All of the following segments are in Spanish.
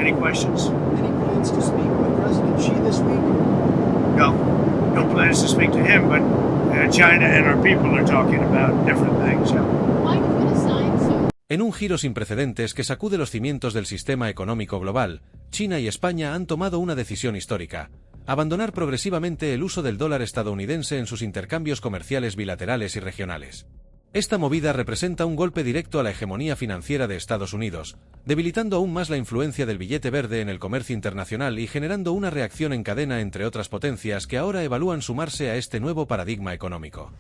Any questions? Any plans to speak with President Xi this week? No. No plans to speak to him, but China and our people are talking about different things. Yeah. Why did we decide so? En un giro sin precedentes que sacude los cimientos del sistema económico global, China y España han tomado una decisión histórica: abandonar progresivamente el uso del dólar estadounidense en sus intercambios comerciales bilaterales y regionales. Esta movida representa un golpe directo a la hegemonía financiera de Estados Unidos, debilitando aún más la influencia del billete verde en el comercio internacional y generando una reacción en cadena entre otras potencias que ahora evalúan sumarse a este nuevo paradigma económico.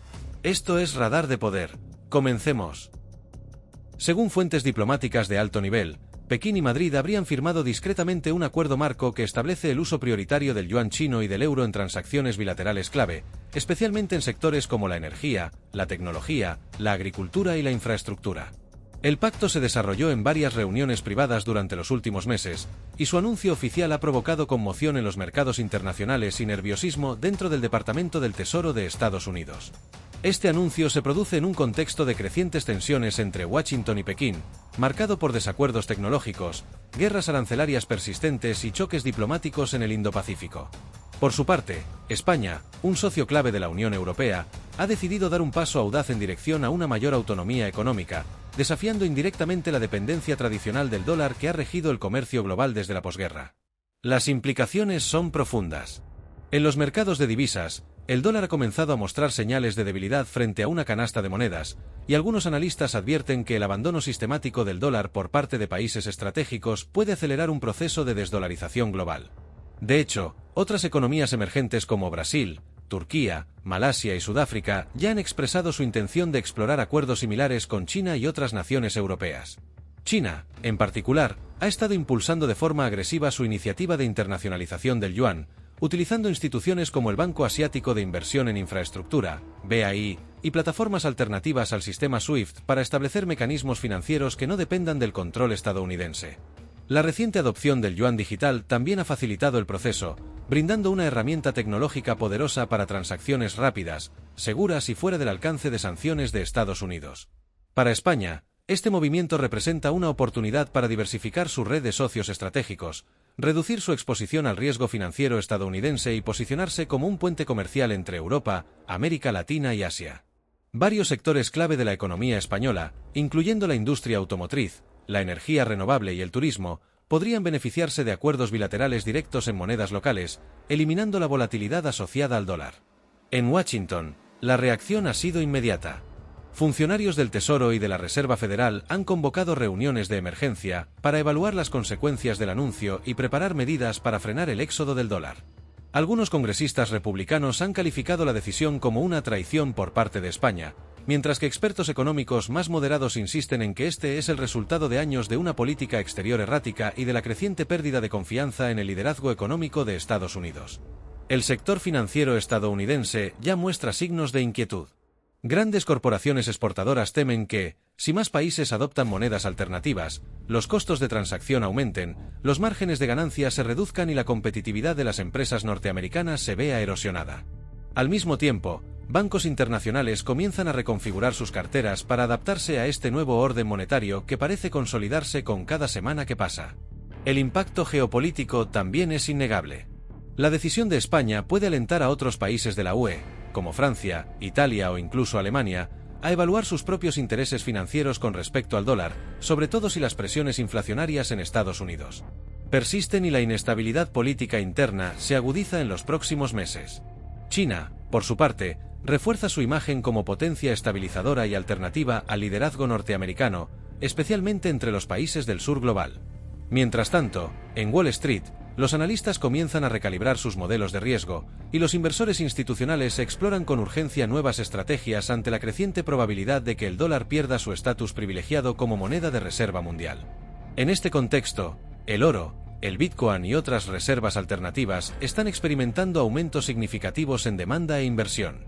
Esto es Radar de Poder. Comencemos. Según fuentes diplomáticas de alto nivel, Pekín y Madrid habrían firmado discretamente un acuerdo marco que establece el uso prioritario del yuan chino y del euro en transacciones bilaterales clave, especialmente en sectores como la energía, la tecnología, la agricultura y la infraestructura. El pacto se desarrolló en varias reuniones privadas durante los últimos meses, y su anuncio oficial ha provocado conmoción en los mercados internacionales y nerviosismo dentro del Departamento del Tesoro de Estados Unidos. Este anuncio se produce en un contexto de crecientes tensiones entre Washington y Pekín, marcado por desacuerdos tecnológicos, guerras arancelarias persistentes y choques diplomáticos en el Indo-Pacífico. Por su parte, España, un socio clave de la Unión Europea, ha decidido dar un paso audaz en dirección a una mayor autonomía económica, desafiando indirectamente la dependencia tradicional del dólar que ha regido el comercio global desde la posguerra. Las implicaciones son profundas. En los mercados de divisas, el dólar ha comenzado a mostrar señales de debilidad frente a una canasta de monedas, y algunos analistas advierten que el abandono sistemático del dólar por parte de países estratégicos puede acelerar un proceso de desdolarización global. De hecho, otras economías emergentes como Brasil, Turquía, Malasia y Sudáfrica ya han expresado su intención de explorar acuerdos similares con China y otras naciones europeas. China, en particular, ha estado impulsando de forma agresiva su iniciativa de internacionalización del yuan, utilizando instituciones como el Banco Asiático de Inversión en Infraestructura, BAI, y plataformas alternativas al sistema SWIFT para establecer mecanismos financieros que no dependan del control estadounidense. La reciente adopción del yuan digital también ha facilitado el proceso, brindando una herramienta tecnológica poderosa para transacciones rápidas, seguras y fuera del alcance de sanciones de Estados Unidos. Para España, este movimiento representa una oportunidad para diversificar su red de socios estratégicos, reducir su exposición al riesgo financiero estadounidense y posicionarse como un puente comercial entre Europa, América Latina y Asia. Varios sectores clave de la economía española, incluyendo la industria automotriz, la energía renovable y el turismo, podrían beneficiarse de acuerdos bilaterales directos en monedas locales, eliminando la volatilidad asociada al dólar. En Washington, la reacción ha sido inmediata. Funcionarios del Tesoro y de la Reserva Federal han convocado reuniones de emergencia para evaluar las consecuencias del anuncio y preparar medidas para frenar el éxodo del dólar. Algunos congresistas republicanos han calificado la decisión como una traición por parte de España, mientras que expertos económicos más moderados insisten en que este es el resultado de años de una política exterior errática y de la creciente pérdida de confianza en el liderazgo económico de Estados Unidos. El sector financiero estadounidense ya muestra signos de inquietud. Grandes corporaciones exportadoras temen que, si más países adoptan monedas alternativas, los costos de transacción aumenten, los márgenes de ganancia se reduzcan y la competitividad de las empresas norteamericanas se vea erosionada. Al mismo tiempo, bancos internacionales comienzan a reconfigurar sus carteras para adaptarse a este nuevo orden monetario que parece consolidarse con cada semana que pasa. El impacto geopolítico también es innegable. La decisión de España puede alentar a otros países de la UE, como Francia, Italia o incluso Alemania, a evaluar sus propios intereses financieros con respecto al dólar, sobre todo si las presiones inflacionarias en Estados Unidos persisten y la inestabilidad política interna se agudiza en los próximos meses. China, por su parte, refuerza su imagen como potencia estabilizadora y alternativa al liderazgo norteamericano, especialmente entre los países del sur global. Mientras tanto, en Wall Street, los analistas comienzan a recalibrar sus modelos de riesgo, y los inversores institucionales exploran con urgencia nuevas estrategias ante la creciente probabilidad de que el dólar pierda su estatus privilegiado como moneda de reserva mundial. En este contexto, el oro, el Bitcoin y otras reservas alternativas están experimentando aumentos significativos en demanda e inversión.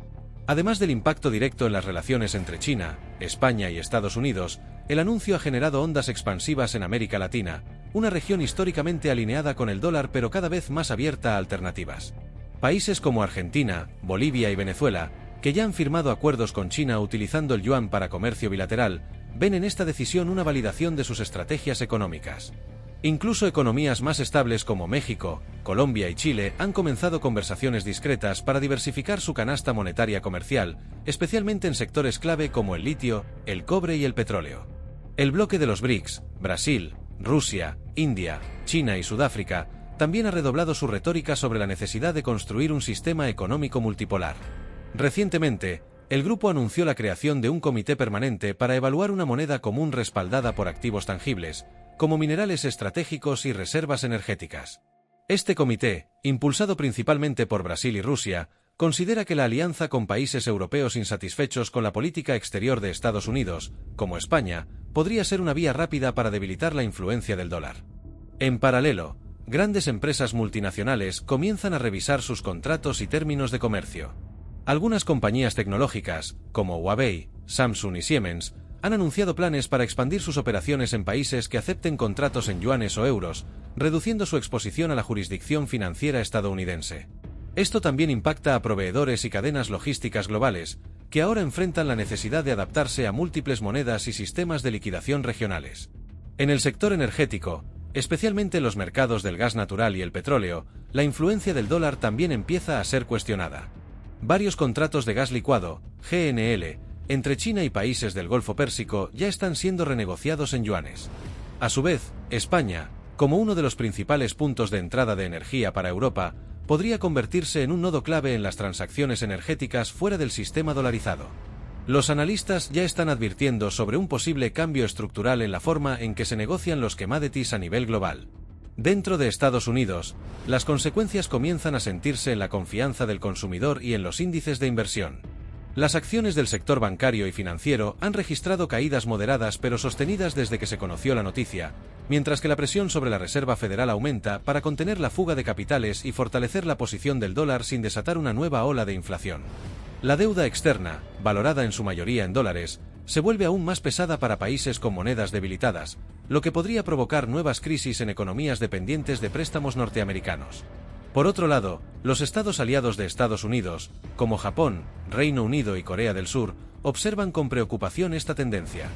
Además del impacto directo en las relaciones entre China, España y Estados Unidos, el anuncio ha generado ondas expansivas en América Latina, una región históricamente alineada con el dólar pero cada vez más abierta a alternativas. Países como Argentina, Bolivia y Venezuela, que ya han firmado acuerdos con China utilizando el yuan para comercio bilateral, ven en esta decisión una validación de sus estrategias económicas. Incluso economías más estables como México, Colombia y Chile han comenzado conversaciones discretas para diversificar su canasta monetaria comercial, especialmente en sectores clave como el litio, el cobre y el petróleo. El bloque de los BRICS, Brasil, Rusia, India, China y Sudáfrica, también ha redoblado su retórica sobre la necesidad de construir un sistema económico multipolar. Recientemente, el grupo anunció la creación de un comité permanente para evaluar una moneda común respaldada por activos tangibles, como minerales estratégicos y reservas energéticas. Este comité, impulsado principalmente por Brasil y Rusia, considera que la alianza con países europeos insatisfechos con la política exterior de Estados Unidos, como España, podría ser una vía rápida para debilitar la influencia del dólar. En paralelo, grandes empresas multinacionales comienzan a revisar sus contratos y términos de comercio. Algunas compañías tecnológicas, como Huawei, Samsung y Siemens, han anunciado planes para expandir sus operaciones en países que acepten contratos en yuanes o euros, reduciendo su exposición a la jurisdicción financiera estadounidense. Esto también impacta a proveedores y cadenas logísticas globales, que ahora enfrentan la necesidad de adaptarse a múltiples monedas y sistemas de liquidación regionales. En el sector energético, especialmente en los mercados del gas natural y el petróleo, la influencia del dólar también empieza a ser cuestionada. Varios contratos de gas licuado, GNL, entre China y países del Golfo Pérsico ya están siendo renegociados en yuanes. A su vez, España, como uno de los principales puntos de entrada de energía para Europa, podría convertirse en un nodo clave en las transacciones energéticas fuera del sistema dolarizado. Los analistas ya están advirtiendo sobre un posible cambio estructural en la forma en que se negocian los commodities a nivel global. Dentro de Estados Unidos, las consecuencias comienzan a sentirse en la confianza del consumidor y en los índices de inversión. Las acciones del sector bancario y financiero han registrado caídas moderadas pero sostenidas desde que se conoció la noticia, mientras que la presión sobre la Reserva Federal aumenta para contener la fuga de capitales y fortalecer la posición del dólar sin desatar una nueva ola de inflación. La deuda externa, valorada en su mayoría en dólares, se vuelve aún más pesada para países con monedas debilitadas, lo que podría provocar nuevas crisis en economías dependientes de préstamos norteamericanos. Por otro lado, los estados aliados de Estados Unidos, como Japón, Reino Unido y Corea del Sur, observan con preocupación esta tendencia.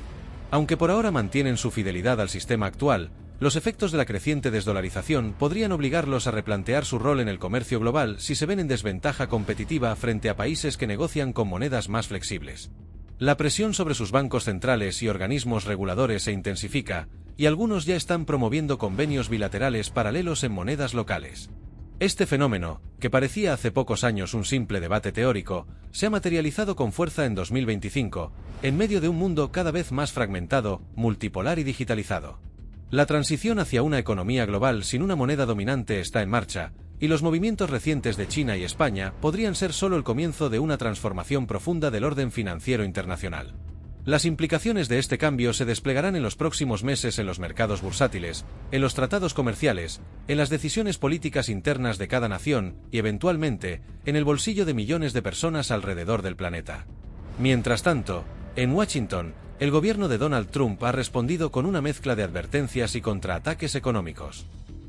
Aunque por ahora mantienen su fidelidad al sistema actual, los efectos de la creciente desdolarización podrían obligarlos a replantear su rol en el comercio global si se ven en desventaja competitiva frente a países que negocian con monedas más flexibles. La presión sobre sus bancos centrales y organismos reguladores se intensifica, y algunos ya están promoviendo convenios bilaterales paralelos en monedas locales. Este fenómeno, que parecía hace pocos años un simple debate teórico, se ha materializado con fuerza en 2025, en medio de un mundo cada vez más fragmentado, multipolar y digitalizado. La transición hacia una economía global sin una moneda dominante está en marcha, y los movimientos recientes de China y España podrían ser solo el comienzo de una transformación profunda del orden financiero internacional. Las implicaciones de este cambio se desplegarán en los próximos meses en los mercados bursátiles, en los tratados comerciales, en las decisiones políticas internas de cada nación y, eventualmente, en el bolsillo de millones de personas alrededor del planeta. Mientras tanto, en Washington, el gobierno de Donald Trump ha respondido con una mezcla de advertencias y contraataques económicos.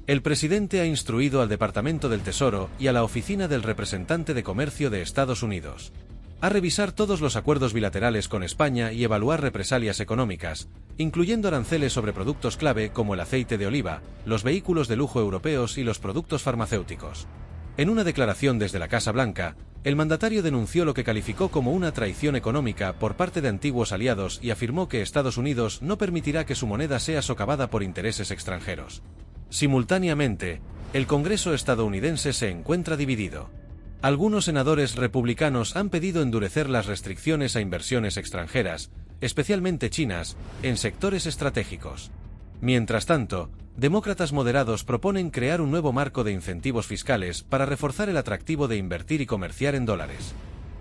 El presidente ha instruido al Departamento del Tesoro y a la Oficina del Representante de Comercio de Estados Unidos a revisar todos los acuerdos bilaterales con España y evaluar represalias económicas, incluyendo aranceles sobre productos clave como el aceite de oliva, los vehículos de lujo europeos y los productos farmacéuticos. En una declaración desde la Casa Blanca, el mandatario denunció lo que calificó como una traición económica por parte de antiguos aliados y afirmó que Estados Unidos no permitirá que su moneda sea socavada por intereses extranjeros. Simultáneamente, el Congreso estadounidense se encuentra dividido. Algunos senadores republicanos han pedido endurecer las restricciones a inversiones extranjeras, especialmente chinas, en sectores estratégicos. Mientras tanto, demócratas moderados proponen crear un nuevo marco de incentivos fiscales para reforzar el atractivo de invertir y comerciar en dólares.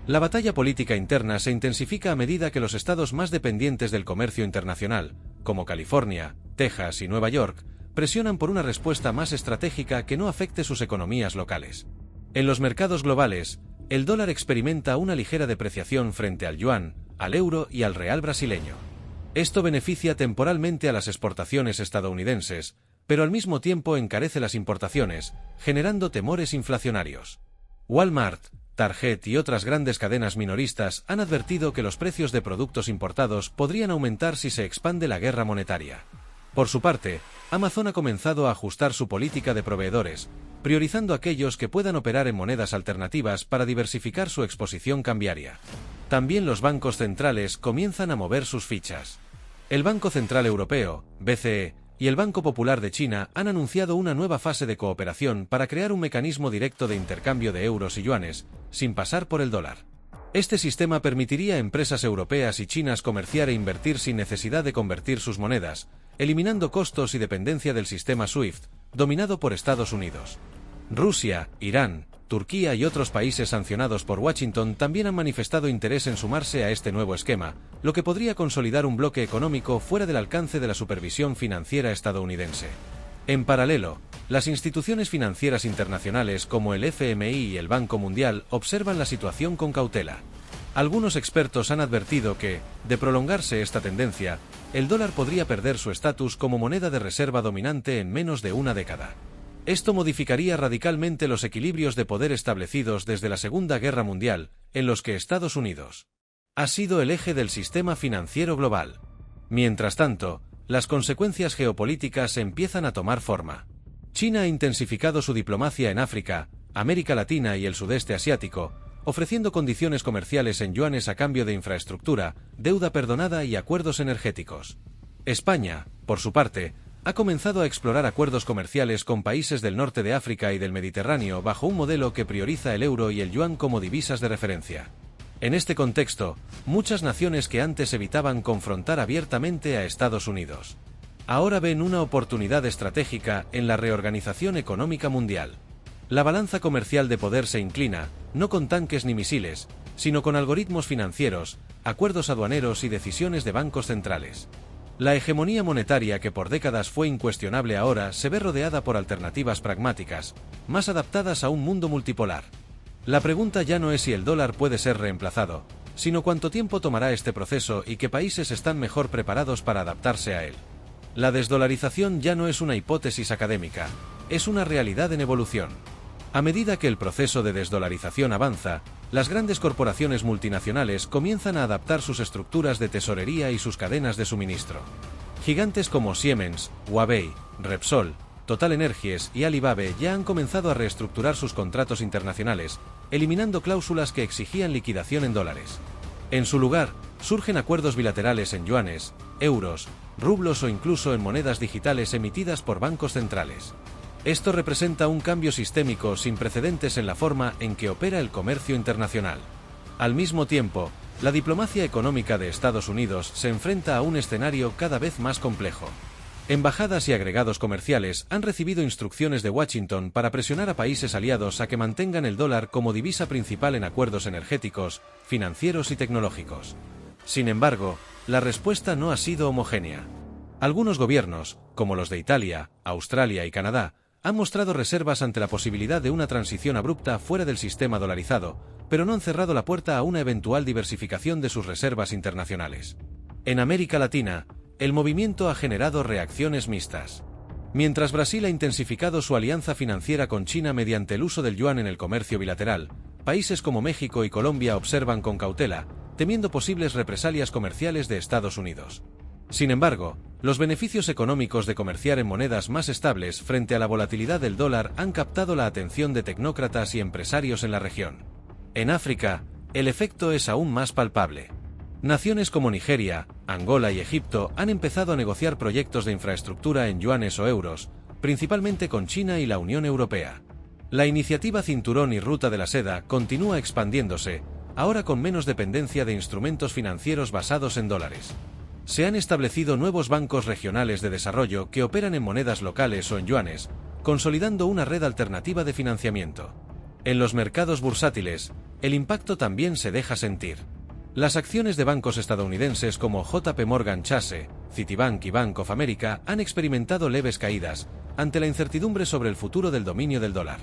La batalla política interna se intensifica a medida que los estados más dependientes del comercio internacional, como California, Texas y Nueva York, presionan por una respuesta más estratégica que no afecte sus economías locales. En los mercados globales, el dólar experimenta una ligera depreciación frente al yuan, al euro y al real brasileño. Esto beneficia temporalmente a las exportaciones estadounidenses, pero al mismo tiempo encarece las importaciones, generando temores inflacionarios. Walmart, Target y otras grandes cadenas minoristas han advertido que los precios de productos importados podrían aumentar si se expande la guerra monetaria. Por su parte, Amazon ha comenzado a ajustar su política de proveedores, priorizando aquellos que puedan operar en monedas alternativas para diversificar su exposición cambiaria. También los bancos centrales comienzan a mover sus fichas. El Banco Central Europeo, BCE, y el Banco Popular de China han anunciado una nueva fase de cooperación para crear un mecanismo directo de intercambio de euros y yuanes, sin pasar por el dólar. Este sistema permitiría a empresas europeas y chinas comerciar e invertir sin necesidad de convertir sus monedas, eliminando costos y dependencia del sistema SWIFT, dominado por Estados Unidos. Rusia, Irán, Turquía y otros países sancionados por Washington también han manifestado interés en sumarse a este nuevo esquema, lo que podría consolidar un bloque económico fuera del alcance de la supervisión financiera estadounidense. En paralelo, las instituciones financieras internacionales como el FMI y el Banco Mundial observan la situación con cautela. Algunos expertos han advertido que, de prolongarse esta tendencia, el dólar podría perder su estatus como moneda de reserva dominante en menos de una década. Esto modificaría radicalmente los equilibrios de poder establecidos desde la Segunda Guerra Mundial, en los que Estados Unidos ha sido el eje del sistema financiero global. Mientras tanto, las consecuencias geopolíticas empiezan a tomar forma. China ha intensificado su diplomacia en África, América Latina y el sudeste asiático, ofreciendo condiciones comerciales en yuanes a cambio de infraestructura, deuda perdonada y acuerdos energéticos. España, por su parte, ha comenzado a explorar acuerdos comerciales con países del norte de África y del Mediterráneo bajo un modelo que prioriza el euro y el yuan como divisas de referencia. En este contexto, muchas naciones que antes evitaban confrontar abiertamente a Estados Unidos, ahora ven una oportunidad estratégica en la reorganización económica mundial. La balanza comercial de poder se inclina, no con tanques ni misiles, sino con algoritmos financieros, acuerdos aduaneros y decisiones de bancos centrales. La hegemonía monetaria que por décadas fue incuestionable ahora se ve rodeada por alternativas pragmáticas, más adaptadas a un mundo multipolar. La pregunta ya no es si el dólar puede ser reemplazado, sino cuánto tiempo tomará este proceso y qué países están mejor preparados para adaptarse a él. La desdolarización ya no es una hipótesis académica, es una realidad en evolución. A medida que el proceso de desdolarización avanza, las grandes corporaciones multinacionales comienzan a adaptar sus estructuras de tesorería y sus cadenas de suministro. Gigantes como Siemens, Huawei, Repsol, Total Energies y Alibaba ya han comenzado a reestructurar sus contratos internacionales, eliminando cláusulas que exigían liquidación en dólares. En su lugar, surgen acuerdos bilaterales en yuanes, euros, rublos o incluso en monedas digitales emitidas por bancos centrales. Esto representa un cambio sistémico sin precedentes en la forma en que opera el comercio internacional. Al mismo tiempo, la diplomacia económica de Estados Unidos se enfrenta a un escenario cada vez más complejo. Embajadas y agregados comerciales han recibido instrucciones de Washington para presionar a países aliados a que mantengan el dólar como divisa principal en acuerdos energéticos, financieros y tecnológicos. Sin embargo, la respuesta no ha sido homogénea. Algunos gobiernos, como los de Italia, Australia y Canadá, han mostrado reservas ante la posibilidad de una transición abrupta fuera del sistema dolarizado, pero no han cerrado la puerta a una eventual diversificación de sus reservas internacionales. En América Latina, el movimiento ha generado reacciones mixtas. Mientras Brasil ha intensificado su alianza financiera con China mediante el uso del yuan en el comercio bilateral, países como México y Colombia observan con cautela, temiendo posibles represalias comerciales de Estados Unidos. Sin embargo, los beneficios económicos de comerciar en monedas más estables frente a la volatilidad del dólar han captado la atención de tecnócratas y empresarios en la región. En África, el efecto es aún más palpable. Naciones como Nigeria, Angola y Egipto han empezado a negociar proyectos de infraestructura en yuanes o euros, principalmente con China y la Unión Europea. La iniciativa Cinturón y Ruta de la Seda continúa expandiéndose, ahora con menos dependencia de instrumentos financieros basados en dólares. Se han establecido nuevos bancos regionales de desarrollo que operan en monedas locales o en yuanes, consolidando una red alternativa de financiamiento. En los mercados bursátiles, el impacto también se deja sentir. Las acciones de bancos estadounidenses como JP Morgan Chase, Citibank y Bank of America han experimentado leves caídas, ante la incertidumbre sobre el futuro del dominio del dólar.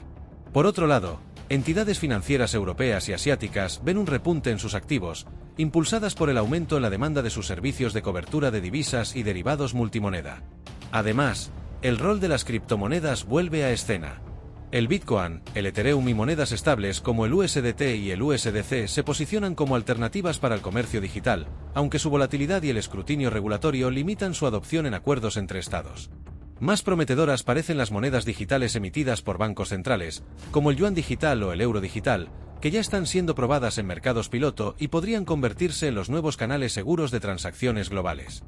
Por otro lado, entidades financieras europeas y asiáticas ven un repunte en sus activos, impulsadas por el aumento en la demanda de sus servicios de cobertura de divisas y derivados multimoneda. Además, el rol de las criptomonedas vuelve a escena. El Bitcoin, el Ethereum y monedas estables como el USDT y el USDC se posicionan como alternativas para el comercio digital, aunque su volatilidad y el escrutinio regulatorio limitan su adopción en acuerdos entre estados. Más prometedoras parecen las monedas digitales emitidas por bancos centrales, como el yuan digital o el euro digital, que ya están siendo probadas en mercados piloto y podrían convertirse en los nuevos canales seguros de transacciones globales.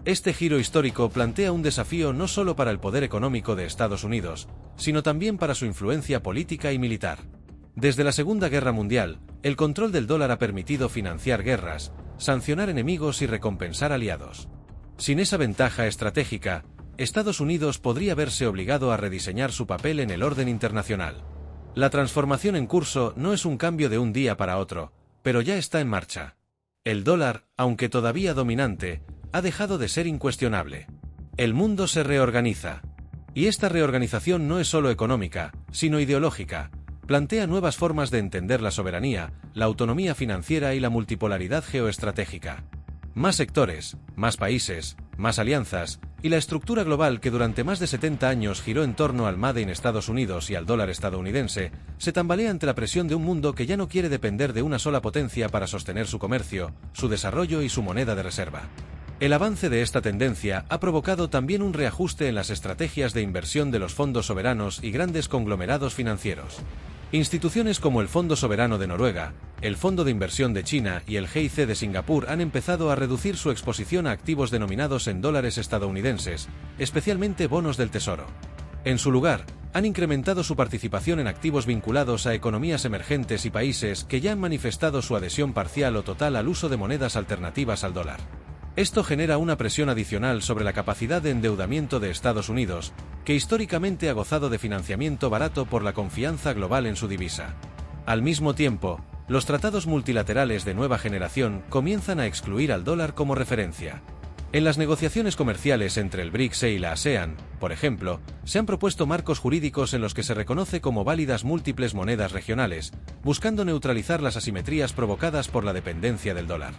Este giro histórico plantea un desafío no solo para el poder económico de Estados Unidos, sino también para su influencia política y militar. Desde la Segunda Guerra Mundial, el control del dólar ha permitido financiar guerras, sancionar enemigos y recompensar aliados. Sin esa ventaja estratégica, Estados Unidos podría verse obligado a rediseñar su papel en el orden internacional. La transformación en curso no es un cambio de un día para otro, pero ya está en marcha. El dólar, aunque todavía dominante, ha dejado de ser incuestionable. El mundo se reorganiza. Y esta reorganización no es solo económica, sino ideológica. Plantea nuevas formas de entender la soberanía, la autonomía financiera y la multipolaridad geoestratégica. Más sectores, más países, más alianzas, y la estructura global que durante más de 70 años giró en torno al Made in Estados Unidos y al dólar estadounidense, se tambalea ante la presión de un mundo que ya no quiere depender de una sola potencia para sostener su comercio, su desarrollo y su moneda de reserva. El avance de esta tendencia ha provocado también un reajuste en las estrategias de inversión de los fondos soberanos y grandes conglomerados financieros. Instituciones como el Fondo Soberano de Noruega, el Fondo de Inversión de China y el GIC de Singapur han empezado a reducir su exposición a activos denominados en dólares estadounidenses, especialmente bonos del Tesoro. En su lugar, han incrementado su participación en activos vinculados a economías emergentes y países que ya han manifestado su adhesión parcial o total al uso de monedas alternativas al dólar. Esto genera una presión adicional sobre la capacidad de endeudamiento de Estados Unidos, que históricamente ha gozado de financiamiento barato por la confianza global en su divisa. Al mismo tiempo, los tratados multilaterales de nueva generación comienzan a excluir al dólar como referencia. En las negociaciones comerciales entre el BRICS y la ASEAN, por ejemplo, se han propuesto marcos jurídicos en los que se reconoce como válidas múltiples monedas regionales, buscando neutralizar las asimetrías provocadas por la dependencia del dólar.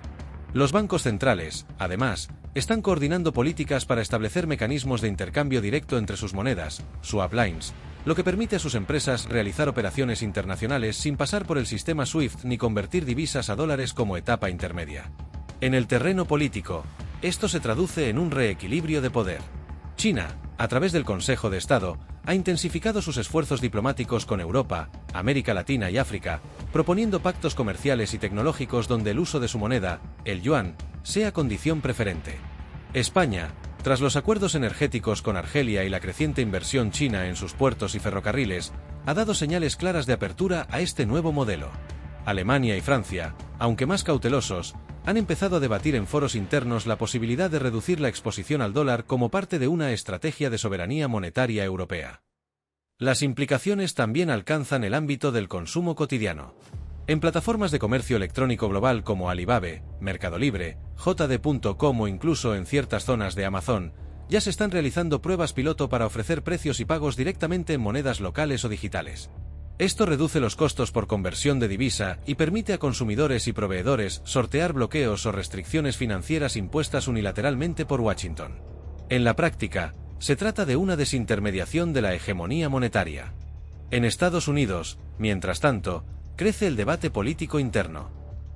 Los bancos centrales, además, están coordinando políticas para establecer mecanismos de intercambio directo entre sus monedas, swap lines, lo que permite a sus empresas realizar operaciones internacionales sin pasar por el sistema SWIFT ni convertir divisas a dólares como etapa intermedia. En el terreno político, esto se traduce en un reequilibrio de poder. China, a través del Consejo de Estado, ha intensificado sus esfuerzos diplomáticos con Europa, América Latina y África, proponiendo pactos comerciales y tecnológicos donde el uso de su moneda, el yuan, sea condición preferente. España, tras los acuerdos energéticos con Argelia y la creciente inversión china en sus puertos y ferrocarriles, ha dado señales claras de apertura a este nuevo modelo. Alemania y Francia, aunque más cautelosos, han empezado a debatir en foros internos la posibilidad de reducir la exposición al dólar como parte de una estrategia de soberanía monetaria europea. Las implicaciones también alcanzan el ámbito del consumo cotidiano. En plataformas de comercio electrónico global como Alibaba, Mercado Libre, JD.com o incluso en ciertas zonas de Amazon, ya se están realizando pruebas piloto para ofrecer precios y pagos directamente en monedas locales o digitales. Esto reduce los costos por conversión de divisa y permite a consumidores y proveedores sortear bloqueos o restricciones financieras impuestas unilateralmente por Washington. En la práctica, se trata de una desintermediación de la hegemonía monetaria. En Estados Unidos, mientras tanto, crece el debate político interno.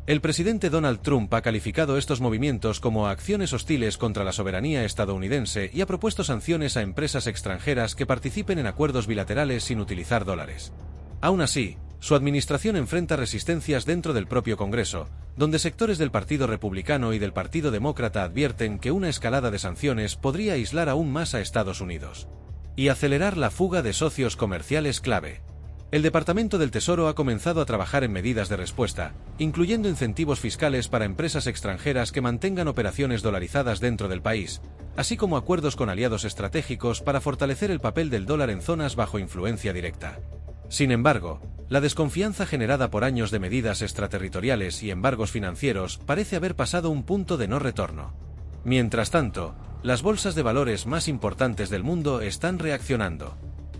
El presidente Donald Trump ha calificado estos movimientos como acciones hostiles contra la soberanía estadounidense y ha propuesto sanciones a empresas extranjeras que participen en acuerdos bilaterales sin utilizar dólares. Aún así, su administración enfrenta resistencias dentro del propio Congreso, donde sectores del Partido Republicano y del Partido Demócrata advierten que una escalada de sanciones podría aislar aún más a Estados Unidos y acelerar la fuga de socios comerciales clave. El Departamento del Tesoro ha comenzado a trabajar en medidas de respuesta, incluyendo incentivos fiscales para empresas extranjeras que mantengan operaciones dolarizadas dentro del país, así como acuerdos con aliados estratégicos para fortalecer el papel del dólar en zonas bajo influencia directa. Sin embargo, la desconfianza generada por años de medidas extraterritoriales y embargos financieros parece haber pasado un punto de no retorno. Mientras tanto, las bolsas de valores más importantes del mundo están reaccionando.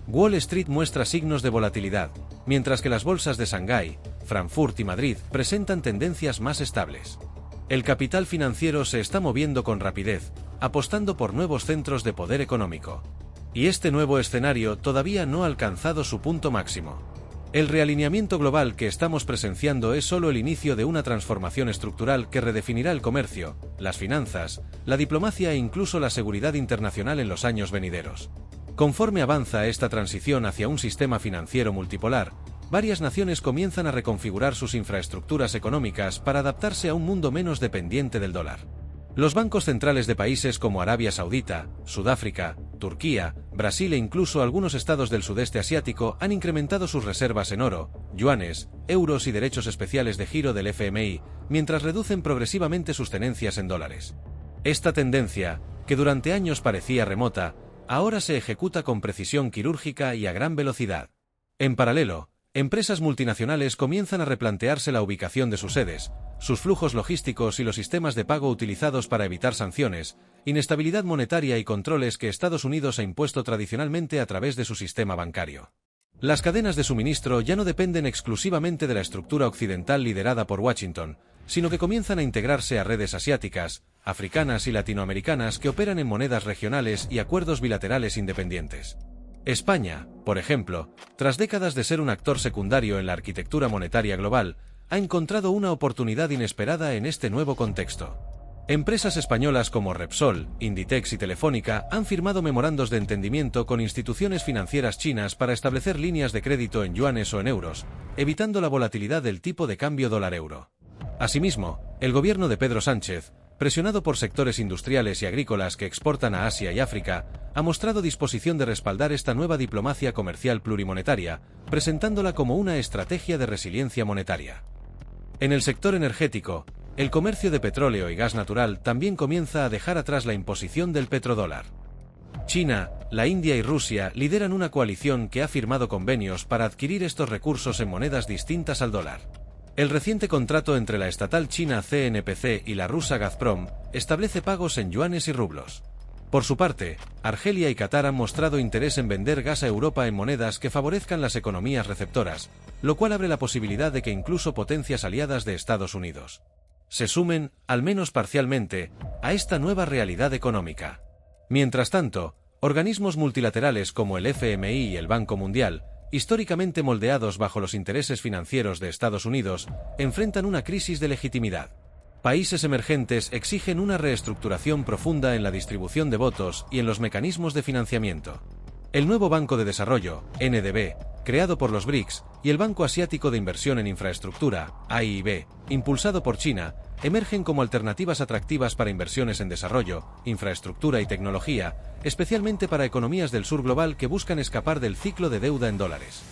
Wall Street muestra signos de volatilidad, mientras que las bolsas de Shanghái, Frankfurt y Madrid presentan tendencias más estables. El capital financiero se está moviendo con rapidez, apostando por nuevos centros de poder económico. Y este nuevo escenario todavía no ha alcanzado su punto máximo. El realineamiento global que estamos presenciando es solo el inicio de una transformación estructural que redefinirá el comercio, las finanzas, la diplomacia e incluso la seguridad internacional en los años venideros. Conforme avanza esta transición hacia un sistema financiero multipolar, varias naciones comienzan a reconfigurar sus infraestructuras económicas para adaptarse a un mundo menos dependiente del dólar. Los bancos centrales de países como Arabia Saudita, Sudáfrica, Turquía, Brasil e incluso algunos estados del sudeste asiático han incrementado sus reservas en oro, yuanes, euros y derechos especiales de giro del FMI, mientras reducen progresivamente sus tenencias en dólares. Esta tendencia, que durante años parecía remota, ahora se ejecuta con precisión quirúrgica y a gran velocidad. En paralelo, empresas multinacionales comienzan a replantearse la ubicación de sus sedes, sus flujos logísticos y los sistemas de pago utilizados para evitar sanciones, inestabilidad monetaria y controles que Estados Unidos ha impuesto tradicionalmente a través de su sistema bancario. Las cadenas de suministro ya no dependen exclusivamente de la estructura occidental liderada por Washington, sino que comienzan a integrarse a redes asiáticas, africanas y latinoamericanas que operan en monedas regionales y acuerdos bilaterales independientes. España, por ejemplo, tras décadas de ser un actor secundario en la arquitectura monetaria global, ha encontrado una oportunidad inesperada en este nuevo contexto. Empresas españolas como Repsol, Inditex y Telefónica han firmado memorandos de entendimiento con instituciones financieras chinas para establecer líneas de crédito en yuanes o en euros, evitando la volatilidad del tipo de cambio dólar-euro. Asimismo, el gobierno de Pedro Sánchez, presionado por sectores industriales y agrícolas que exportan a Asia y África, ha mostrado disposición de respaldar esta nueva diplomacia comercial plurimonetaria, presentándola como una estrategia de resiliencia monetaria. En el sector energético, el comercio de petróleo y gas natural también comienza a dejar atrás la imposición del petrodólar. China, la India y Rusia lideran una coalición que ha firmado convenios para adquirir estos recursos en monedas distintas al dólar. El reciente contrato entre la estatal china CNPC y la rusa Gazprom establece pagos en yuanes y rublos. Por su parte, Argelia y Qatar han mostrado interés en vender gas a Europa en monedas que favorezcan las economías receptoras, lo cual abre la posibilidad de que incluso potencias aliadas de Estados Unidos se sumen, al menos parcialmente, a esta nueva realidad económica. Mientras tanto, organismos multilaterales como el FMI y el Banco Mundial, históricamente moldeados bajo los intereses financieros de Estados Unidos, enfrentan una crisis de legitimidad. Países emergentes exigen una reestructuración profunda en la distribución de votos y en los mecanismos de financiamiento. El nuevo Banco de Desarrollo, NDB, creado por los BRICS, y el Banco Asiático de Inversión en Infraestructura, AIIB, impulsado por China, emergen como alternativas atractivas para inversiones en desarrollo, infraestructura y tecnología, especialmente para economías del sur global que buscan escapar del ciclo de deuda en dólares.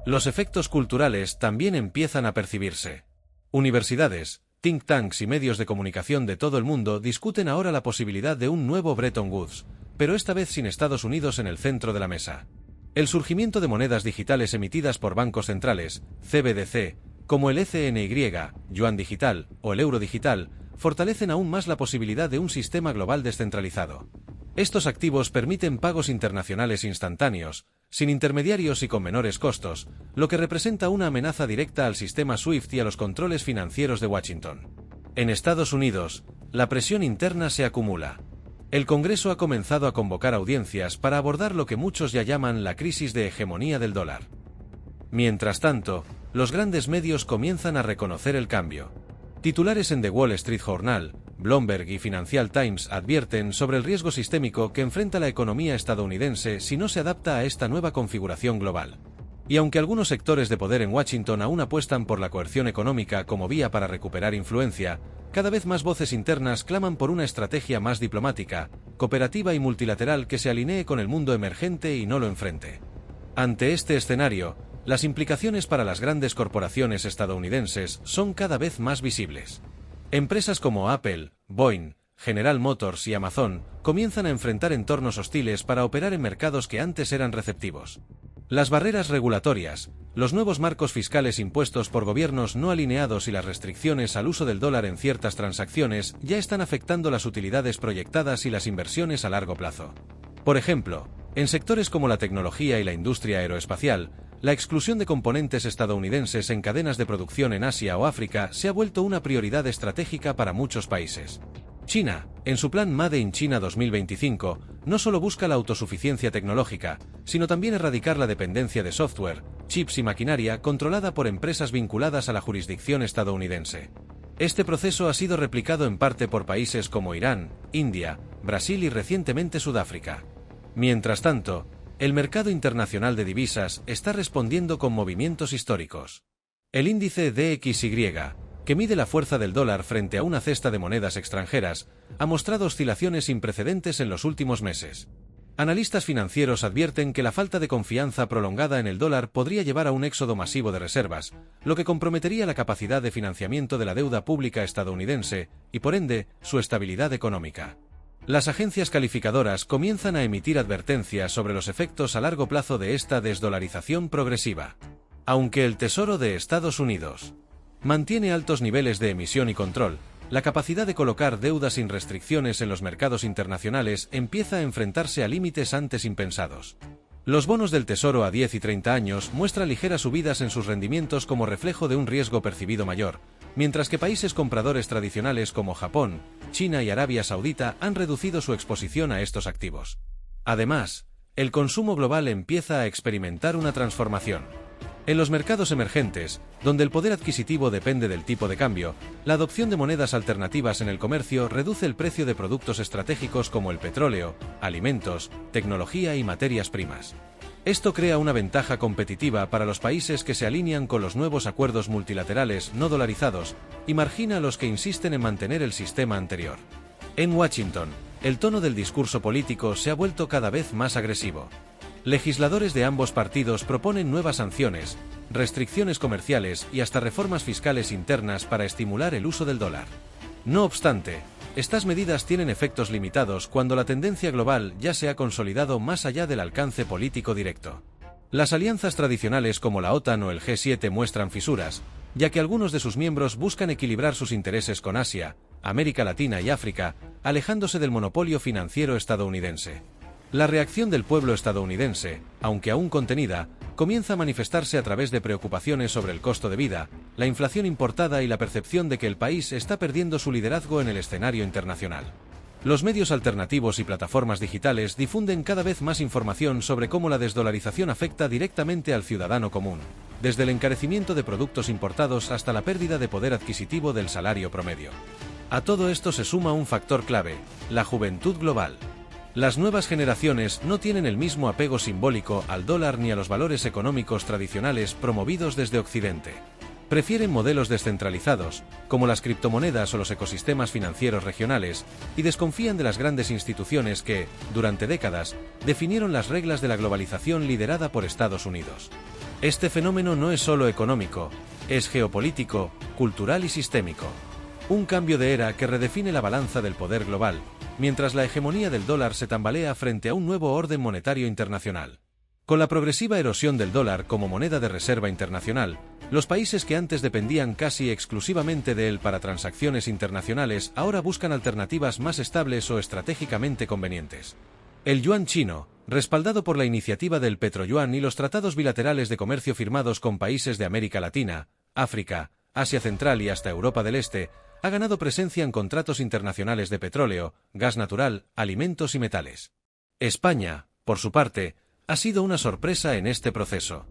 Los efectos culturales también empiezan a percibirse. Universidades, think tanks y medios de comunicación de todo el mundo discuten ahora la posibilidad de un nuevo Bretton Woods, pero esta vez sin Estados Unidos en el centro de la mesa. El surgimiento de monedas digitales emitidas por bancos centrales, CBDC, como el ECNY, yuan digital, o el euro digital, fortalecen aún más la posibilidad de un sistema global descentralizado. Estos activos permiten pagos internacionales instantáneos, sin intermediarios y con menores costos, lo que representa una amenaza directa al sistema SWIFT y a los controles financieros de Washington. En Estados Unidos, la presión interna se acumula. El Congreso ha comenzado a convocar audiencias para abordar lo que muchos ya llaman la crisis de hegemonía del dólar. Mientras tanto, los grandes medios comienzan a reconocer el cambio. Titulares en The Wall Street Journal, Bloomberg y Financial Times advierten sobre el riesgo sistémico que enfrenta la economía estadounidense si no se adapta a esta nueva configuración global. Y aunque algunos sectores de poder en Washington aún apuestan por la coerción económica como vía para recuperar influencia, cada vez más voces internas claman por una estrategia más diplomática, cooperativa y multilateral que se alinee con el mundo emergente y no lo enfrente. Ante este escenario, las implicaciones para las grandes corporaciones estadounidenses son cada vez más visibles. Empresas como Apple, Boeing, General Motors y Amazon comienzan a enfrentar entornos hostiles para operar en mercados que antes eran receptivos. Las barreras regulatorias, los nuevos marcos fiscales impuestos por gobiernos no alineados y las restricciones al uso del dólar en ciertas transacciones ya están afectando las utilidades proyectadas y las inversiones a largo plazo. Por ejemplo, en sectores como la tecnología y la industria aeroespacial, la exclusión de componentes estadounidenses en cadenas de producción en Asia o África se ha vuelto una prioridad estratégica para muchos países. China, en su plan Made in China 2025, no solo busca la autosuficiencia tecnológica, sino también erradicar la dependencia de software, chips y maquinaria controlada por empresas vinculadas a la jurisdicción estadounidense. Este proceso ha sido replicado en parte por países como Irán, India, Brasil y recientemente Sudáfrica. Mientras tanto, el mercado internacional de divisas está respondiendo con movimientos históricos. El índice DXY, que mide la fuerza del dólar frente a una cesta de monedas extranjeras, ha mostrado oscilaciones sin precedentes en los últimos meses. Analistas financieros advierten que la falta de confianza prolongada en el dólar podría llevar a un éxodo masivo de reservas, lo que comprometería la capacidad de financiamiento de la deuda pública estadounidense y, por ende, su estabilidad económica. Las agencias calificadoras comienzan a emitir advertencias sobre los efectos a largo plazo de esta desdolarización progresiva. Aunque el Tesoro de Estados Unidos mantiene altos niveles de emisión y control, la capacidad de colocar deuda sin restricciones en los mercados internacionales empieza a enfrentarse a límites antes impensados. Los bonos del Tesoro a 10 y 30 años muestran ligeras subidas en sus rendimientos como reflejo de un riesgo percibido mayor, mientras que países compradores tradicionales como Japón, China y Arabia Saudita han reducido su exposición a estos activos. Además, el consumo global empieza a experimentar una transformación. En los mercados emergentes, donde el poder adquisitivo depende del tipo de cambio, la adopción de monedas alternativas en el comercio reduce el precio de productos estratégicos como el petróleo, alimentos, tecnología y materias primas. Esto crea una ventaja competitiva para los países que se alinean con los nuevos acuerdos multilaterales no dolarizados y margina a los que insisten en mantener el sistema anterior. En Washington, el tono del discurso político se ha vuelto cada vez más agresivo. Legisladores de ambos partidos proponen nuevas sanciones, restricciones comerciales y hasta reformas fiscales internas para estimular el uso del dólar. No obstante, estas medidas tienen efectos limitados cuando la tendencia global ya se ha consolidado más allá del alcance político directo. Las alianzas tradicionales como la OTAN o el G7 muestran fisuras, ya que algunos de sus miembros buscan equilibrar sus intereses con Asia, América Latina y África, alejándose del monopolio financiero estadounidense. La reacción del pueblo estadounidense, aunque aún contenida, comienza a manifestarse a través de preocupaciones sobre el costo de vida, la inflación importada y la percepción de que el país está perdiendo su liderazgo en el escenario internacional. Los medios alternativos y plataformas digitales difunden cada vez más información sobre cómo la desdolarización afecta directamente al ciudadano común, desde el encarecimiento de productos importados hasta la pérdida de poder adquisitivo del salario promedio. A todo esto se suma un factor clave: la juventud global. Las nuevas generaciones no tienen el mismo apego simbólico al dólar ni a los valores económicos tradicionales promovidos desde Occidente. Prefieren modelos descentralizados, como las criptomonedas o los ecosistemas financieros regionales, y desconfían de las grandes instituciones que, durante décadas, definieron las reglas de la globalización liderada por Estados Unidos. Este fenómeno no es solo económico, es geopolítico, cultural y sistémico. Un cambio de era que redefine la balanza del poder global, mientras la hegemonía del dólar se tambalea frente a un nuevo orden monetario internacional. Con la progresiva erosión del dólar como moneda de reserva internacional, los países que antes dependían casi exclusivamente de él para transacciones internacionales ahora buscan alternativas más estables o estratégicamente convenientes. El yuan chino, respaldado por la iniciativa del petroyuan y los tratados bilaterales de comercio firmados con países de América Latina, África, Asia Central y hasta Europa del Este, ha ganado presencia en contratos internacionales de petróleo, gas natural, alimentos y metales. España, por su parte, ha sido una sorpresa en este proceso.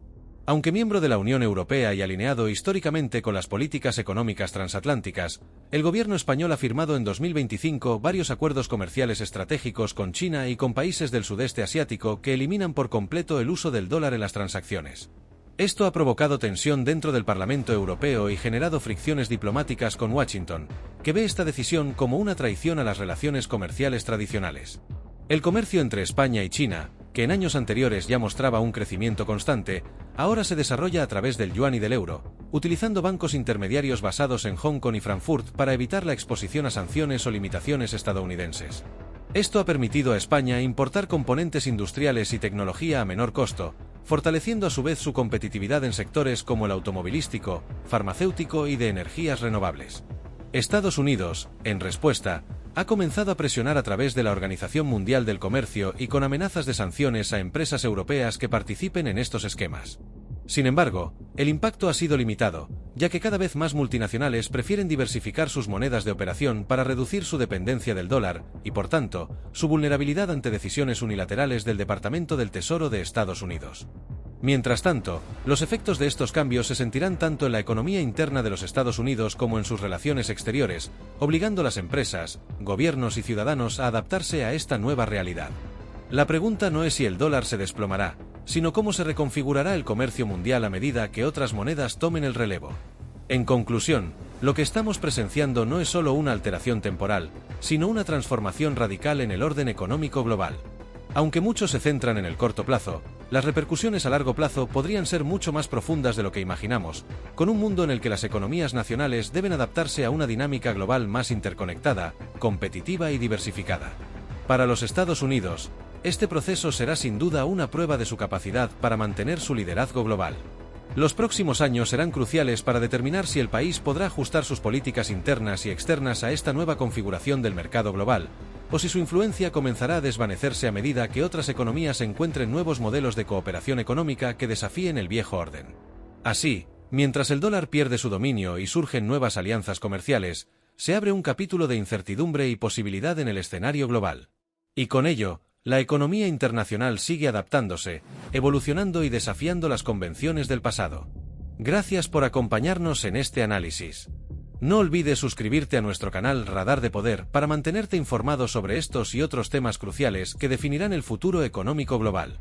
Aunque miembro de la Unión Europea y alineado históricamente con las políticas económicas transatlánticas, el gobierno español ha firmado en 2025 varios acuerdos comerciales estratégicos con China y con países del sudeste asiático que eliminan por completo el uso del dólar en las transacciones. Esto ha provocado tensión dentro del Parlamento Europeo y generado fricciones diplomáticas con Washington, que ve esta decisión como una traición a las relaciones comerciales tradicionales. El comercio entre España y China, que en años anteriores ya mostraba un crecimiento constante, ahora se desarrolla a través del yuan y del euro, utilizando bancos intermediarios basados en Hong Kong y Frankfurt para evitar la exposición a sanciones o limitaciones estadounidenses. Esto ha permitido a España importar componentes industriales y tecnología a menor costo, fortaleciendo a su vez su competitividad en sectores como el automovilístico, farmacéutico y de energías renovables. Estados Unidos, en respuesta, ha comenzado a presionar a través de la Organización Mundial del Comercio y con amenazas de sanciones a empresas europeas que participen en estos esquemas. Sin embargo, el impacto ha sido limitado, ya que cada vez más multinacionales prefieren diversificar sus monedas de operación para reducir su dependencia del dólar y, por tanto, su vulnerabilidad ante decisiones unilaterales del Departamento del Tesoro de Estados Unidos. Mientras tanto, los efectos de estos cambios se sentirán tanto en la economía interna de los Estados Unidos como en sus relaciones exteriores, obligando a las empresas, gobiernos y ciudadanos a adaptarse a esta nueva realidad. La pregunta no es si el dólar se desplomará, sino cómo se reconfigurará el comercio mundial a medida que otras monedas tomen el relevo. En conclusión, lo que estamos presenciando no es solo una alteración temporal, sino una transformación radical en el orden económico global. Aunque muchos se centran en el corto plazo, las repercusiones a largo plazo podrían ser mucho más profundas de lo que imaginamos, con un mundo en el que las economías nacionales deben adaptarse a una dinámica global más interconectada, competitiva y diversificada. Para los Estados Unidos, este proceso será sin duda una prueba de su capacidad para mantener su liderazgo global. Los próximos años serán cruciales para determinar si el país podrá ajustar sus políticas internas y externas a esta nueva configuración del mercado global, o si su influencia comenzará a desvanecerse a medida que otras economías encuentren nuevos modelos de cooperación económica que desafíen el viejo orden. Así, mientras el dólar pierde su dominio y surgen nuevas alianzas comerciales, se abre un capítulo de incertidumbre y posibilidad en el escenario global. Y con ello, la economía internacional sigue adaptándose, evolucionando y desafiando las convenciones del pasado. Gracias por acompañarnos en este análisis. No olvides suscribirte a nuestro canal Radar de Poder para mantenerte informado sobre estos y otros temas cruciales que definirán el futuro económico global.